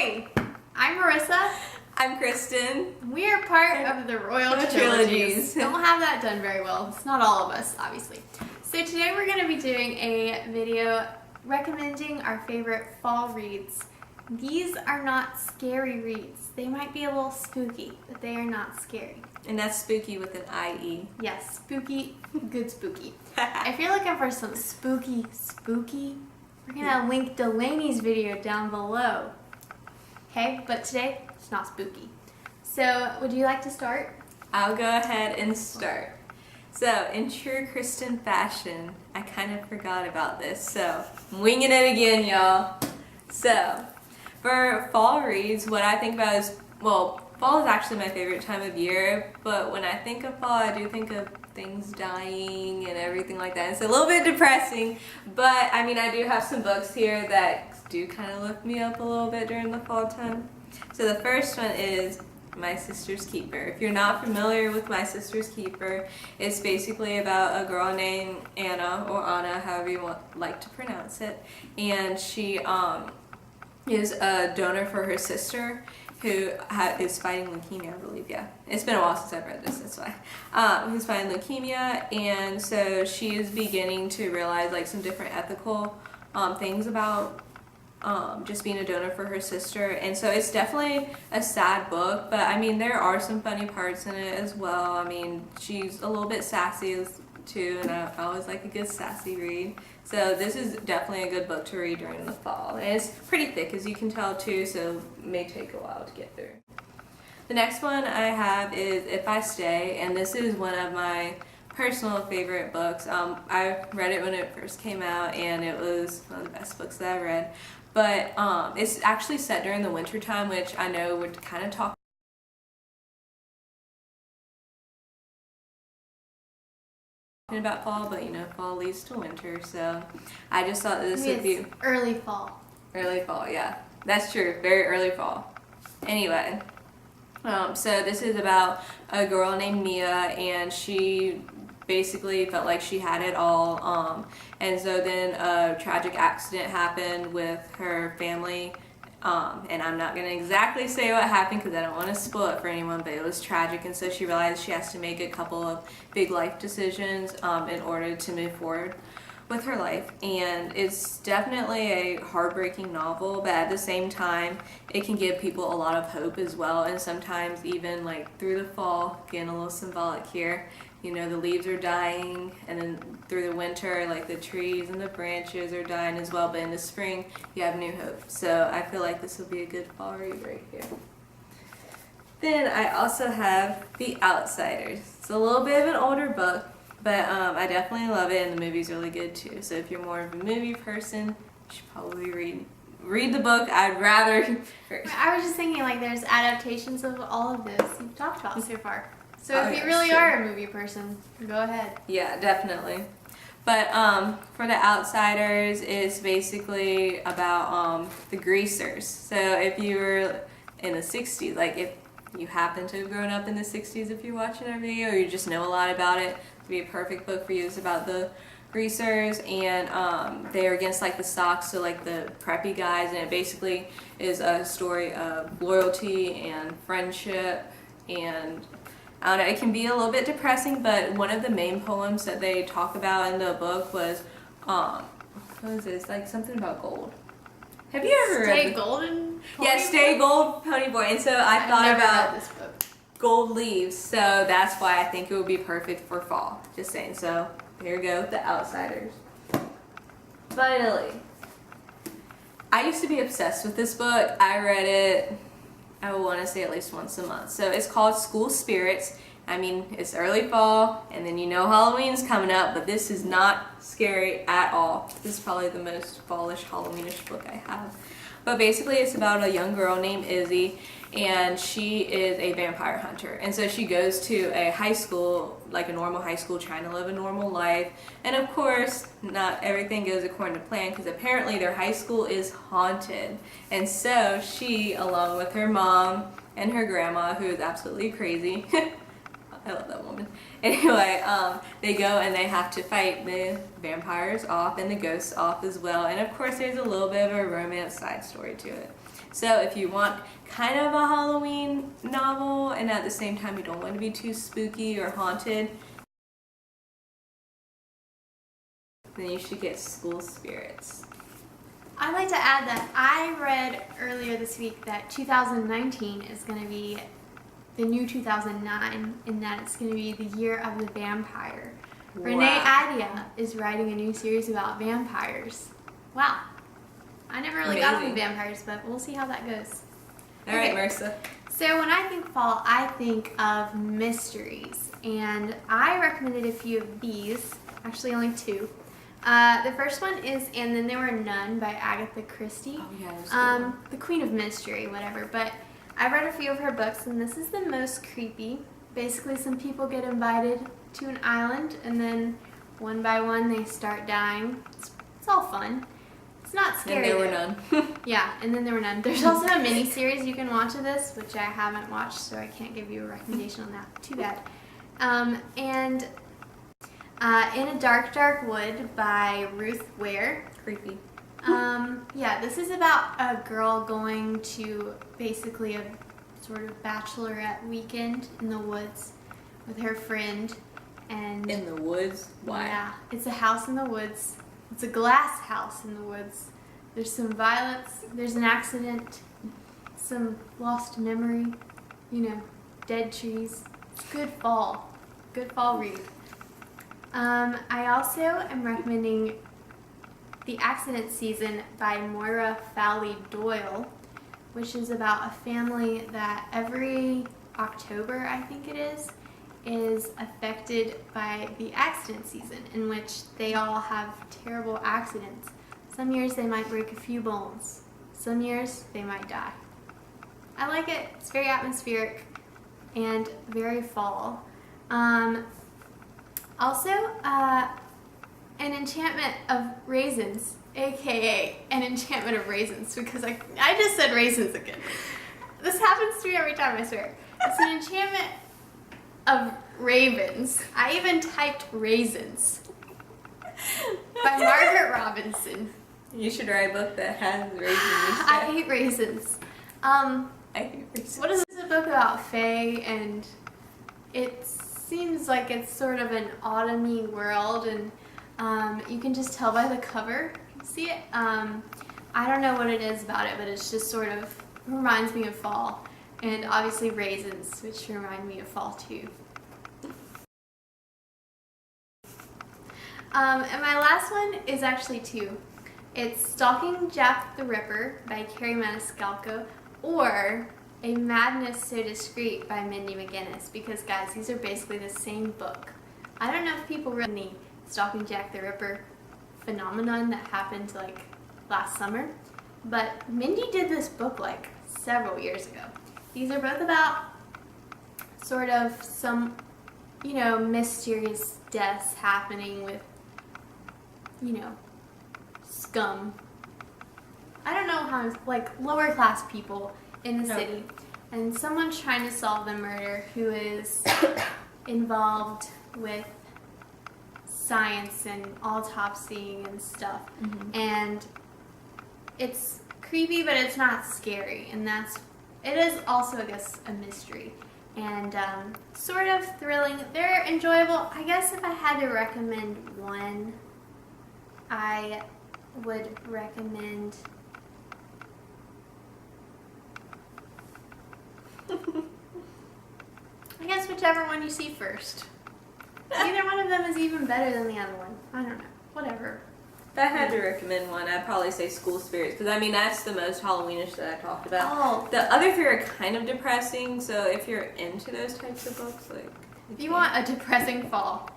Hi, I'm Marissa. I'm Kristen. We are part of the Royal Trilogies. Don't have that done very well. It's not all of us, obviously. So today we're going to be doing a video recommending our favorite fall reads. These are not scary reads. They might be a little spooky, but they are not scary. And that's spooky with an I-E. Yes, spooky, good spooky. If you're looking for some spooky, we're going to link Delaney's video down below. Okay, but today it's not spooky. So, would you like to start? I'll go ahead and start. So, in true Kristen fashion, I kind of forgot about this, so I'm winging it again, y'all. So, for fall reads, what I think about is, well, fall is actually my favorite time of year, but when I think of fall, I do think of things dying and everything like that. It's a little bit depressing, but I mean, I do have some books here that do kind of lift me up a little bit during the fall time. So the first one is My Sister's Keeper. If you're not familiar with My Sister's Keeper, it's basically about a girl named Anna, or Anna, however you like to pronounce it, and she is a donor for her sister who is fighting leukemia, I believe. Yeah, it's been a while since I've read this, that's why. Who's fighting leukemia, and so she is beginning to realize like some different ethical things about just being a donor for her sister. And so it's definitely a sad book, but I mean there are some funny parts in it as well. I mean, she's a little bit sassy too, and I always like a good sassy read. So this is definitely a good book to read during the fall. And it's pretty thick, as you can tell too, so it may take a while to get through. The next one I have is If I Stay, and this is one of my personal favorite books. I read it when it first came out, and it was one of the best books that I read. But it's actually set during the winter time, which I know would kind of talk about fall, but you know, fall leads to winter, so I just thought this would be early fall. Early fall, yeah, that's true, very early fall. Anyway, so this is about a girl named Mia, and she basically felt like she had it all, and so then a tragic accident happened with her family, and I'm not going to exactly say what happened because I don't want to spoil it for anyone, but it was tragic, and so she realized she has to make a couple of big life decisions in order to move forward with her life. And it's definitely a heartbreaking novel, but at the same time it can give people a lot of hope as well. And sometimes even like through the fall, getting a little symbolic here, you know, the leaves are dying, and then through the winter, like the trees and the branches are dying as well, but in the spring you have new hope. So I feel like this will be a good fall read right here. Then I also have The Outsiders. It's a little bit of an older book, but I definitely love it, and the movie's really good too. So if you're more of a movie person, you should probably read the book. I'd rather first. I was just thinking, like, there's adaptations of all of this you've talked about so far. So if you yeah, really sure. are a movie person, go ahead. Yeah, definitely. But for The Outsiders, it's basically about the greasers. So if you were in the 60s, like if you happen to have grown up in the 60s, if you're watching our video, or you just know a lot about it, it'd be a perfect book for you. It's about the greasers, and they're against like the Sox, so like the preppy guys, and it basically is a story of loyalty and friendship, and I don't know, it can be a little bit depressing, but one of the main poems that they talk about in the book was, what was this, like something about gold. Have you ever read Stay Golden? Yeah, Stay Gold Pony Boy. And so I thought about this book. gold leaves, so that's why I think it would be perfect for fall. Just saying. So there you go, The Outsiders. Finally, I used to be obsessed with this book. I read it, I want to say at least once a month. So it's called School Spirits. I mean, it's early fall, and then you know Halloween's coming up, but this is not scary at all. This is probably the most fallish Halloweenish book I have. But basically it's about a young girl named Izzy, and she is a vampire hunter. And so she goes to a high school, like a normal high school, trying to live a normal life. And of course, not everything goes according to plan, because apparently their high school is haunted. And so she, along with her mom and her grandma, who is absolutely crazy, I love that woman. Anyway, they go and they have to fight the vampires off and the ghosts off as well. And of course, there's a little bit of a romance side story to it. So if you want kind of a Halloween novel and at the same time you don't want to be too spooky or haunted, then you should get School Spirits. I'd like to add that I read earlier this week that 2019 is going to be the new 2009, and that it's going to be the year of the vampire. Wow. Renee Adia is writing a new series about vampires. Wow. I never really got into vampires, but we'll see how that goes. All right, Marissa. So when I think fall, I think of mysteries, and I recommended a few of these, actually only two. The first one is And Then There Were None by Agatha Christie. Oh, yeah, the Queen of Mystery, whatever. But I read a few of her books, and this is the most creepy. Basically, some people get invited to an island, and then one by one they start dying. It's all fun. It's not scary. And there were none. Yeah, And Then There Were None. There's also a mini-series you can watch of this, which I haven't watched, so I can't give you a recommendation on that. Too bad. In a Dark, Dark Wood by Ruth Ware. Creepy. Yeah, this is about a girl going to basically a sort of bachelorette weekend in the woods with her friend. And in the woods? Why? Yeah, it's a house in the woods. It's a glass house in the woods. There's some violence, there's an accident, some lost memory, dead trees. It's good fall read. I also am recommending The Accident Season by Moira Fowley Doyle, which is about a family that every October, I think it is affected by the accident season, in which they all have terrible accidents. Some years they might break a few bones. Some years they might die. I like it. It's very atmospheric and very fall. Also, An Enchantment of Raisins, aka An Enchantment of Raisins, because I just said raisins again. This happens to me every time, I swear. It's an enchantment of ravens. I even typed raisins. By Margaret Robinson. You should write a book that has raisins. I hate raisins. I hate raisins. What is this? A book about fae, and it seems like it's sort of an autumny world, and you can just tell by the cover. You can see it. I don't know what it is about it, but it's just sort of reminds me of fall. And obviously raisins, which remind me of fall too. And my last one is actually two. It's Stalking Jack the Ripper by Carrie Maniscalco, or A Madness So Discreet by Mindy McGinnis, because guys, these are basically the same book. I don't know if people really the Stalking Jack the Ripper phenomenon that happened like last summer, but Mindy did this book like several years ago. These are both about sort of some, mysterious deaths happening with, scum. I don't know how, like lower class people in the city. And someone's trying to solve the murder who is involved with science and autopsying and stuff. Mm-hmm. And it's creepy, but it's not scary. And it is also, I guess, a mystery. And sort of thrilling. They're enjoyable. I guess if I had to recommend one, I would recommend I guess whichever one you see first. Either one of them is even better than the other one. I don't know. Whatever. If I had to recommend one, I'd probably say School Spirits, because that's the most Halloweenish that I talked about. Oh. The other three are kind of depressing, so if you're into those types of books, like... If you want a depressing fall,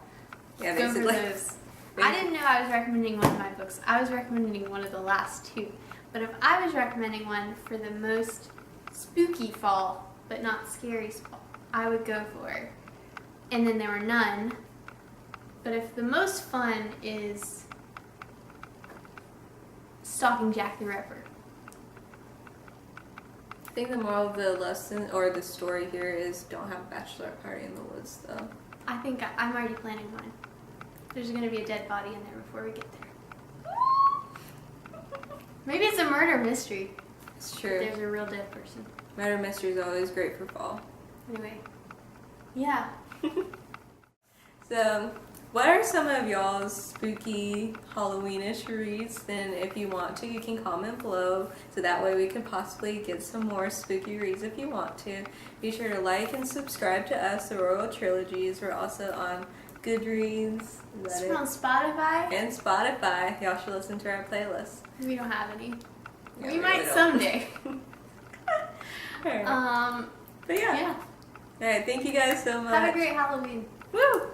yeah, go basically. for those. I didn't know I was recommending one of my books. I was recommending one of the last two. But if I was recommending one for the most spooky fall, but not scary fall, I would go for And Then There Were None. But if the most fun is Stalking Jack the Ripper. I think the moral of the lesson or the story here is don't have a bachelor party in the woods, though. I think I'm already planning one. There's gonna be a dead body in there before we get there. Maybe it's a murder mystery. It's true. There's a real dead person. Murder mystery is always great for fall. Anyway, yeah. So, what are some of y'all's spooky Halloweenish reads? Then, if you want to, you can comment below, so that way we can possibly get some more spooky reads if you want to. Be sure to like and subscribe to us, the Royal Trilogies. We're also on Goodreads. Is that We're on Spotify. And Spotify. Y'all should listen to our playlist. We don't have any. Yeah, we we might really don't. someday. Alright. But yeah. Yeah. Alright, thank you guys so much. Have a great Halloween. Woo!